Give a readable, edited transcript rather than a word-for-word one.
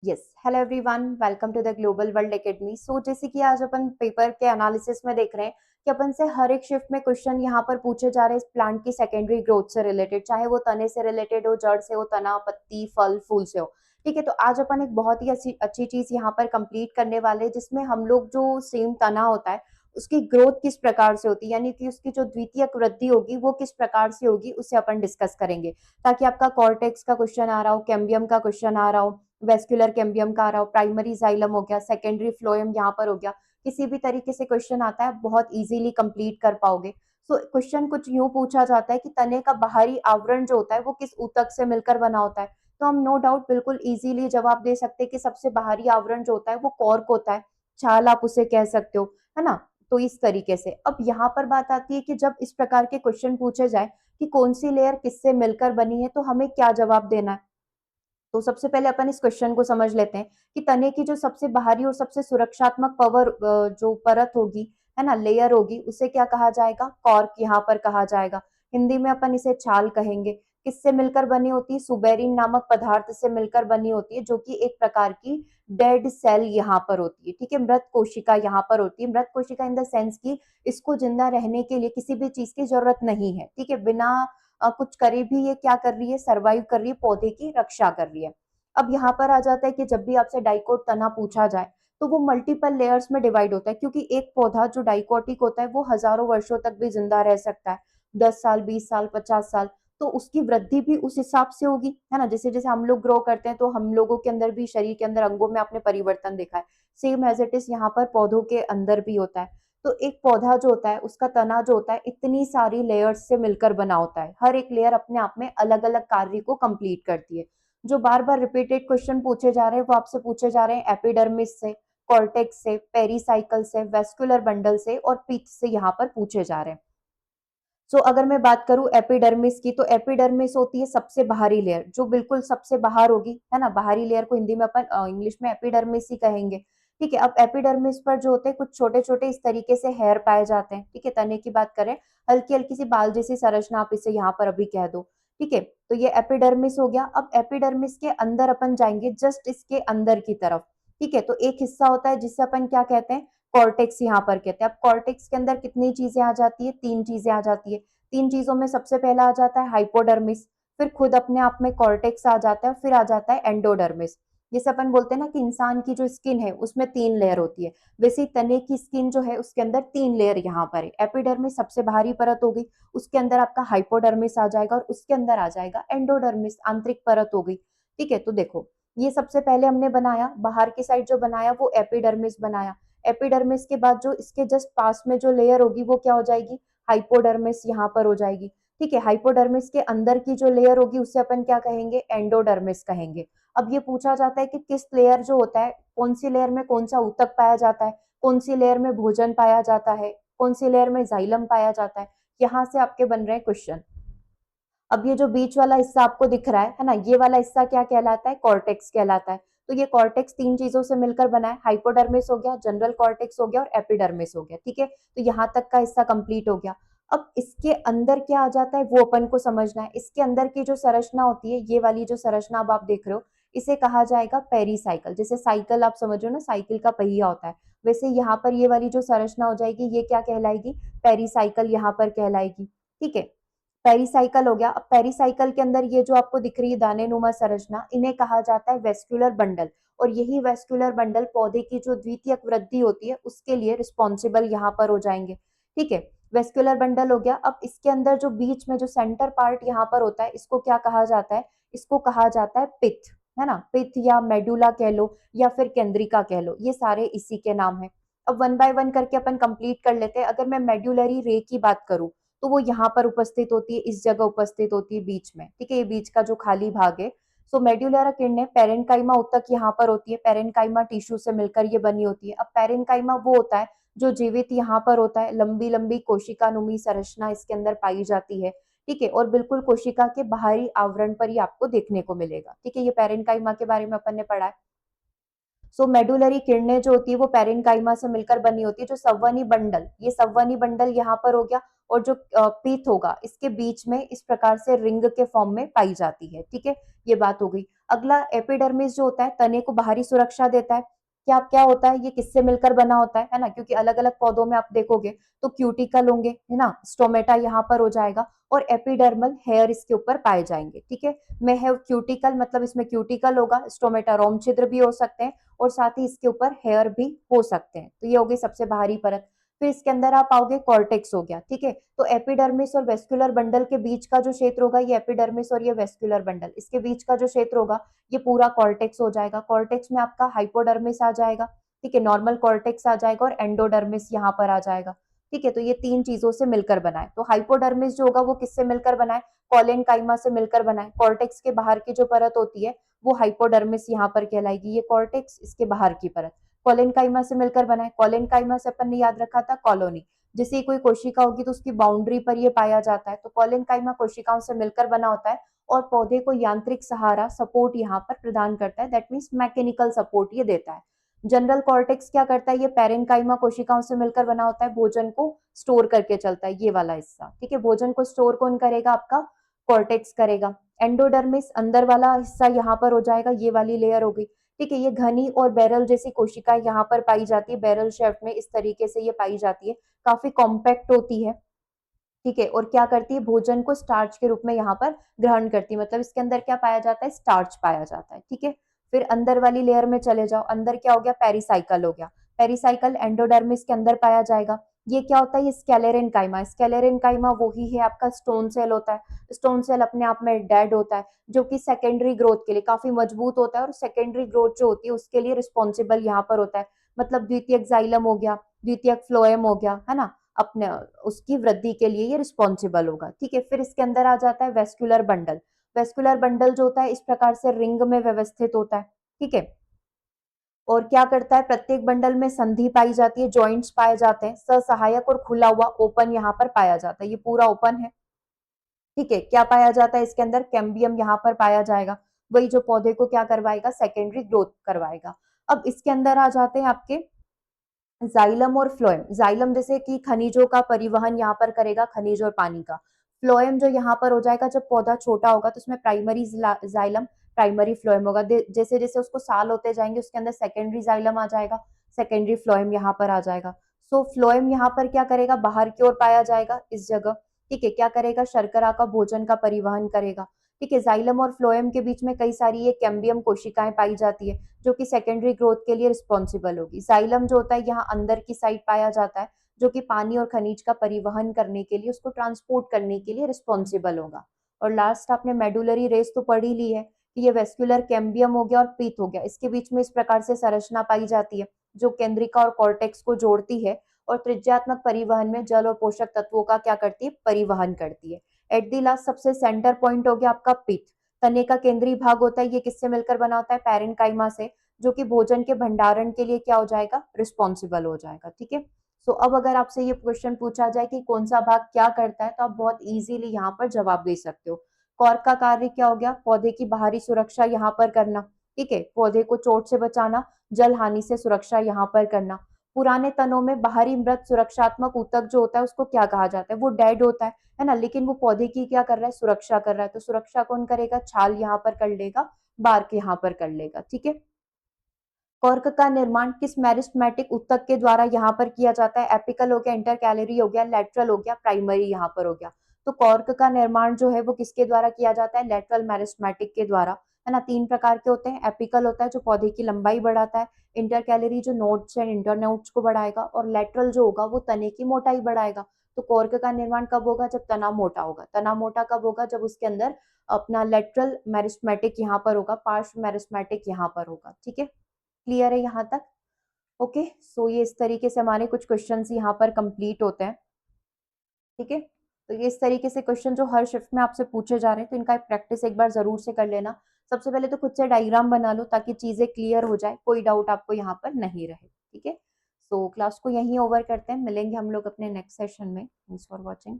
Yes, hello everyone, welcome to the Global World Academy. So जैसे कि आज अपन paper के एनालिसिस में देख रहे हैं कि अपन से हर एक शिफ्ट में क्वेश्चन यहाँ पर पूछे जा रहे हैं इस प्लांट की सेकेंडरी ग्रोथ से रिलेटेड, चाहे वो तने से रिलेटेड हो, जड़ से हो, तना, पत्ती, फल, फूल से हो। ठीक है, तो आज अपन एक बहुत ही अच्छी अच्छी चीज यहाँ पर कंप्लीट करने वाले हैं, जिसमें हम लोग जो सेम तना होता है उसकी ग्रोथ किस प्रकार से होती है, यानी कि उसकी जो द्वितीयक वृद्धि होगी वो किस प्रकार से होगी, उसे अपन डिस्कस करेंगे। ताकि आपका कॉर्टेक्स का क्वेश्चन आ रहा हो, कैम्बियम का क्वेश्चन आ रहा हो, वेस्कुलर कैम्बियम का आ रहा हो, प्राइमरी जाइलम हो गया, सेकेंडरी फ्लोएम यहाँ पर हो गया, किसी भी तरीके से क्वेश्चन आता है बहुत इजीली कंप्लीट कर पाओगे। सो क्वेश्चन कुछ यूं पूछा जाता है कि तने का बाहरी आवरण जो होता है वो किस ऊतक से मिलकर बना होता है, तो हम नो डाउट बिल्कुल इजीली जवाब दे सकते हैं कि सबसे बाहरी आवरण जो होता है वो कॉर्क होता है, छाल आप उसे कह सकते हो, है ना। तो इस तरीके से अब यहाँ पर बात आती है कि जब इस प्रकार के क्वेश्चन पूछे जाए कि कौन सी लेयर किससे मिलकर बनी है, तो हमें क्या जवाब देना है। तो सबसे पहले अपन इस क्वेश्चन को समझ लेते हैं कि तने की जो सबसे बाहरी और सबसे सुरक्षात्मक जो परत होगी, है ना, लेयर होगी, उसे क्या कहा जाएगा, कॉर्क यहाँ पर कहा जाएगा। हिंदी में अपन इसे छाल कहेंगे। किससे मिलकर बनी होती है, सुबेरिन नामक पदार्थ से मिलकर बनी होती है, जो कि एक प्रकार की डेड सेल यहाँ पर होती है। ठीक है, मृत कोशिका यहाँ पर होती है। मृत कोशिका इन द सेंस की इसको जिंदा रहने के लिए किसी भी चीज की जरूरत नहीं है। ठीक है, बिना कुछ करे भी ये क्या कर रही है, सर्वाइव कर रही है, पौधे की रक्षा कर रही है। अब यहाँ पर आ जाता है कि जब भी आपसे डाइकोट तना पूछा जाए तो वो मल्टीपल लेयर्स में डिवाइड होता है, क्योंकि एक पौधा जो डाइकोटिक होता है वो हजारों वर्षों तक भी जिंदा रह सकता है, 10 साल, 20 साल, 50 साल। तो उसकी वृद्धि भी उस हिसाब से होगी, है ना। जैसे जैसे हम लोग ग्रो करते हैं तो हम लोगों के अंदर भी, शरीर के अंदर, अंगों में आपने परिवर्तन देखा है। सेम एज इट इज यहाँ पर पौधों के अंदर भी होता है। तो एक पौधा जो होता है उसका तना जो होता है इतनी सारी लेयर्स से मिलकर बना होता है, हर एक लेयर अपने आप में अलग अलग कार्य को कंप्लीट करती है। जो बार बार रिपीटेड क्वेश्चन पूछे जा रहे हैं वो आपसे पूछे जा रहे हैं एपिडर्मिस से, कॉर्टेक्स से, पेरीसाइकल से, वेस्कुलर बंडल से और पीथ से यहाँ पर पूछे जा रहे हैं। अगर मैं बात करूं एपिडर्मिस की, तो एपिडर्मिस होती है सबसे बाहरी लेयर, जो बिल्कुल सबसे बाहर होगी, है ना। बाहरी लेयर को हिंदी में अपन इंग्लिश में एपिडर्मिस ही कहेंगे। ठीक है, अब एपिडर्मिस पर जो होते हैं कुछ छोटे छोटे इस तरीके से हेयर पाए जाते हैं। ठीक है, तने की बात करें, हल्की हल्की सी बाल जैसी संरचना, आप इसे यहाँ पर अभी कह दो। ठीक है, तो ये एपिडर्मिस हो गया। अब एपिडर्मिस के अंदर अपन जाएंगे, जस्ट इसके अंदर की तरफ। ठीक है, तो एक हिस्सा होता है जिससे अपन क्या कहते हैं, कॉर्टेक्स यहाँ पर कहते हैं। अब कॉर्टेक्स के अंदर कितनी चीजें आ जाती है, तीन चीजें आ जाती है। तीन चीजों में सबसे पहला आ जाता है हाइपोडर्मिस, फिर खुद अपने आप में कॉर्टेक्स आ जाता है, फिर आ जाता है एंडोडर्मिस। जैसे अपन बोलते हैं ना कि इंसान की जो स्किन है उसमें तीन लेयर होती है, वैसे तने की स्किन जो है उसके अंदर तीन लेयर यहाँ पर है। एपिडर्मिस सबसे बाहरी परत हो गई, उसके अंदर आपका हाइपोडर्मिस आ जाएगा और उसके अंदर आ जाएगा एंडोडर्मिस, आंतरिक परत हो गई। ठीक है, तो देखो, ये सबसे पहले हमने बनाया, बाहर की साइड जो बनाया वो एपिडर्मिस बनाया। एपिडर्मिस के बाद जो इसके जस्ट पास में जो लेयर होगी वो क्या हो जाएगी, हाइपोडर्मिस यहाँ पर हो जाएगी। ठीक है, हाइपोडर्मिस के अंदर की जो लेयर होगी उससे अपन क्या कहेंगे, एंडोडर्मिस कहेंगे। अब ये पूछा जाता है कि किस लेयर जो होता है, कौन सी लेयर में कौन सा ऊतक पाया जाता है, कौन सी लेयर में भोजन पाया जाता है, कौन सी लेयर में जाइलम पाया जाता है। यहाँ से आपके बन रहे हैं क्वेश्चन। अब ये जो बीच वाला हिस्सा आपको दिख रहा है ना, ये वाला हिस्सा क्या कहलाता है, कॉर्टेक्स कहलाता है। तो ये कॉर्टेक्स तीन चीजों से मिलकर बना है, हाइपोडर्मिस हो गया, जनरल कॉर्टेक्स हो गया और एपिडर्मिस हो गया। ठीक है, तो यहाँ तक का हिस्सा कंप्लीट हो गया। अब इसके अंदर क्या आ जाता है वो अपन को समझना है। इसके अंदर की जो संरचना होती है, ये वाली जो संरचना अब आप देख रहे हो, इसे कहा जाएगा पेरीसाइकिल। जैसे साइकिल आप समझ रहे हो ना, साइकिल का पहिया होता है, वैसे यहाँ पर ये वाली जो संरचना हो जाएगी ये क्या कहलाएगी, पेरीसाइकिल यहाँ पर कहलाएगी। ठीक है, पेरिसाइकल हो गया। अब पेरिसाइकल के अंदर ये जो आपको दिख रही है दाने नुमा संरचना, इन्हें कहा जाता है वेस्कुलर बंडल। और यही वेस्कुलर बंडल पौधे की जो द्वितीयक वृद्धि होती है उसके लिए रिस्पॉन्सिबल यहाँ पर हो जाएंगे। ठीक है, वेस्कुलर बंडल हो गया। अब इसके अंदर जो बीच में जो सेंटर पार्ट यहाँ पर होता है इसको क्या कहा जाता है, इसको कहा जाता है पिथ, है ना। पिथ या मेडुला कह लो या फिर केंद्रिका कह लो, ये सारे इसी के नाम है। अब वन बाय वन करके अपन कंप्लीट कर लेते हैं। अगर मैं मेडुलरी रे की बात करूं तो वो यहाँ पर उपस्थित होती है, इस जगह उपस्थित होती है बीच में। ठीक है, ये बीच का जो खाली भाग है। मेड्यूलर किडनी, पेरेन्काइमा ऊतक यहाँ पर होती है, पेरेन्काइमा टिश्यू से मिलकर ये बनी होती है। अब पेरेन्काइमा वो होता है जो जीवित यहाँ पर होता है, लंबी लंबी कोशिकानुमी संरचना इसके अंदर पाई जाती है। ठीक है, और बिल्कुल कोशिका के बाहरी आवरण पर ही आपको देखने को मिलेगा। ठीक है, ये पेरेन्काइमा के बारे में अपन ने पढ़ा है। सो मेडुलरी किरणें जो होती है वो पैरेन्काइमा से मिलकर बनी होती है। जो संवहनी बंडल, ये संवहनी बंडल यहाँ पर हो गया, और जो पीत होगा इसके बीच में इस प्रकार से रिंग के फॉर्म में पाई जाती है। ठीक है, ये बात हो गई। अगला एपिडर्मिस जो होता है तने को बाहरी सुरक्षा देता है। क्या होता है, ये किससे मिलकर बना होता है ना, क्योंकि अलग अलग पौधों में आप देखोगे तो क्यूटिकल होंगे, है ना, स्टोमेटा यहाँ पर हो जाएगा, और एपिडर्मल हेयर इसके ऊपर पाए जाएंगे। ठीक है, मैं हैव क्यूटिकल मतलब इसमें क्यूटिकल होगा, स्टोमेटा रोम छिद्र भी हो सकते हैं, और साथ ही इसके ऊपर हेयर भी हो सकते हैं। तो ये हो गई सबसे बाहरी परत। फिर इसके अंदर आप आओगे, कॉर्टेक्स हो गया। ठीक है, तो एपिडर्मिस और वेस्कुलर बंडल के बीच का जो क्षेत्र होगा, ये एपिडर्मिस और ये वेस्कुलर बंडल, इसके बीच का जो क्षेत्र होगा ये पूरा कॉर्टेक्स हो जाएगा। कॉर्टेक्स में आपका हाइपोडर्मिस आ जाएगा। ठीक है, नॉर्मल कॉर्टेक्स आ जाएगा, और एंडोडर्मिस यहाँ पर आ जाएगा। ठीक है, तो ये तीन चीजों से मिलकर बना है। तो हाइपोडर्मिस जो होगा वो किससे मिलकर बना है, कॉलेनकाइमा से मिलकर बना है। कॉर्टेक्स के बाहर की जो परत होती है वो हाइपोडर्मिस यहाँ पर कहलाएगी, ये कॉर्टेक्स, इसके बाहर की परत। कॉलेनकाइमा से मिलकर बना है। कॉलेनकाइमा से अपन ने याद रखा था कॉलोनी, जैसे कोई कोशिका होगी तो उसकी बाउंड्री पर ये पाया जाता है। तो कॉलेनकाइमा कोशिकाओं से मिलकर बना होता है, और पौधे को यांत्रिक सहारा सपोर्ट यहाँ पर प्रदान करता है, दैट मीन्स मैकेनिकल सपोर्ट ये देता है। जनरल कॉर्टेक्स क्या करता है, ये पैरेन्काइमा कोशिकाओं से मिलकर बना होता है, भोजन को स्टोर करके चलता है, ये वाला हिस्सा। ठीक है, भोजन को स्टोर कौन करेगा, आपका कॉर्टेक्स करेगा। एंडोडर्मिस अंदर वाला हिस्सा यहाँ पर हो जाएगा, ये वाली लेयर हो गई। ठीक है, ये घनी और बैरल जैसी कोशिकाएं यहाँ पर पाई जाती है, बैरल शेप में इस तरीके से ये पाई जाती है, काफी कॉम्पैक्ट होती है। ठीक है, और क्या करती है, भोजन को स्टार्च के रूप में यहाँ पर ग्रहण करती है, मतलब इसके अंदर क्या पाया जाता है, स्टार्च पाया जाता है। ठीक है, फिर अंदर वाली लेयर में चले जाओ, अंदर क्या हो गया, पेरिसाइकल हो गया। पेरिसाइकल एंडोडर्मिस के अंदर पाया जाएगा। ये क्या होता है, ये स्केलेरेनकाइमा। स्केलेरेनकाइमा वही है आपका स्टोन सेल होता है। स्टोन सेल अपने आप में डेड होता है, जो कि सेकेंडरी ग्रोथ के लिए काफी मजबूत होता है, और सेकेंडरी ग्रोथ जो होती है उसके लिए रिस्पॉन्सिबल यहाँ पर होता है। मतलब द्वितीयक जाइलम हो गया, द्वितीयक फ्लोएम हो गया, है ना, अपने उसकी वृद्धि के लिए ये रिस्पॉन्सिबल होगा। ठीक है, फिर इसके अंदर आ जाता है वेस्कुलर बंडल। वेस्कुलर बंडल जो होता है इस प्रकार से रिंग में व्यवस्थित होता है। ठीक है, और क्या करता है, प्रत्येक बंडल में संधि पाई जाती है, जॉइंट्स पाए जाते हैं, सहायक और खुला हुआ ओपन यहाँ पर पाया जाता है, ये पूरा ओपन है। ठीक है, क्या पाया जाता है इसके अंदर, कैम्बियम यहाँ पर पाया जाएगा, वही जो पौधे को क्या करवाएगा, सेकेंडरी ग्रोथ करवाएगा। अब इसके अंदर आ जाते हैं आपके जाइलम और फ्लोएम। जाइलम जैसे कि खनिजों का परिवहन यहाँ पर करेगा, खनिज और पानी का। फ्लोएम जो यहाँ पर हो जाएगा, जब पौधा छोटा होगा तो उसमें प्राइमरी जाइलम, प्राइमरी फ्लोएम होगा। जैसे जैसे उसको साल होते जाएंगे उसके अंदर सेकेंडरी जाइलम आ जाएगा, सेकेंडरी फ्लोएम यहाँ पर आ जाएगा। सो फ्लोएम यहाँ पर क्या करेगा, बाहर की ओर पाया जाएगा इस जगह। ठीक है, क्या करेगा, शर्करा का भोजन का परिवहन करेगा। ठीक है, जाइलम और फ्लोएम के बीच में कई सारी ये कैम्बियम कोशिकाएं पाई जाती है, जो कि सेकेंडरी ग्रोथ के लिए रिस्पॉन्सिबल होगी। जाइलम जो होता है यहाँ अंदर की साइड पाया जाता है, जो कि पानी और खनिज का परिवहन करने के लिए, उसको ट्रांसपोर्ट करने के लिए रिस्पॉन्सिबल होगा। और लास्ट आपने मेडुलरी रेस तो पढ़ ही ली है कि ये वेस्कुलर कैम्बियम हो गया और पीत हो गया, इसके बीच में इस प्रकार से संरचना पाई जाती है जो केंद्रिका और कॉर्टेक्स को जोड़ती है, और त्रिज्यात्मक परिवहन में जल और पोषक तत्वों का क्या करती है, परिवहन करती है। एट दी लास्ट सबसे सेंटर पॉइंट हो गया आपका पित्त। तने का केंद्रीय भाग होता है, ये किससे मिलकर बना होता है, पैरेन्काइमा से, जो कि भोजन के भंडारण के लिए क्या हो जाएगा, रिस्पॉन्सिबल हो जाएगा। ठीक है, सो अब अगर आपसे ये क्वेश्चन पूछा जाए कि कौन सा भाग क्या करता है, तो आप बहुत इजीली यहाँ पर जवाब दे सकते हो। कॉर्क का कार्य क्या हो गया, पौधे की बाहरी सुरक्षा यहाँ पर करना। ठीक है, पौधे को चोट से बचाना, जल हानि से सुरक्षा यहाँ पर करना। पुराने तनों में बाहरी मृत सुरक्षात्मक ऊतक जो होता है उसको क्या कहा जाता है, वो डेड होता है ना, लेकिन वो पौधे की क्या कर रहा है, सुरक्षा कर रहा है। तो सुरक्षा कौन करेगा, छाल यहाँ पर कर लेगा, बार्क यहाँ पर कर लेगा। ठीक है, कॉर्क का निर्माण किस मेरिस्टेमेटिक ऊतक के द्वारा यहाँ पर किया जाता है, एपिकल हो गया, इंटरकैलरी हो गया, लेटरल हो गया, प्राइमरी यहाँ पर हो गया। तो कॉर्क का निर्माण जो है वो किसके द्वारा किया जाता है, लेटरल मेरिस्टेमेटिक के द्वारा, है ना। तीन प्रकार के होते हैं, एपिकल होता है जो पौधे की लंबाई बढ़ाता है, इंटरकैलरी जो नोड्स एंड इंटरनोड्स को बढ़ाएगा, और लेटरल जो होगा वो तने की मोटाई बढ़ाएगा। तो कॉर्क का निर्माण कब होगा, जब तना मोटा होगा। तना मोटा कब होगा, जब उसके अंदर अपना लेटरल मेरिस्टेमेटिक यहाँ पर होगा, पार्श्व मेरिस्टेमेटिक यहाँ पर होगा। ठीक है, क्लियर है यहाँ तक। ओके, सो ये इस तरीके से हमारे कुछ क्वेश्चंस यहाँ पर कंप्लीट होते हैं। ठीक है, तो ये इस तरीके से क्वेश्चन जो हर शिफ्ट में आपसे पूछे जा रहे हैं, तो इनका प्रैक्टिस एक बार जरूर से कर लेना। सबसे पहले तो खुद से डायग्राम बना लो ताकि चीजें क्लियर हो जाए, कोई डाउट आपको यहाँ पर नहीं रहे। ठीक है, सो क्लास को यहीं ओवर करते हैं, मिलेंगे हम लोग अपने नेक्स्ट सेशन में। Thanks for watching.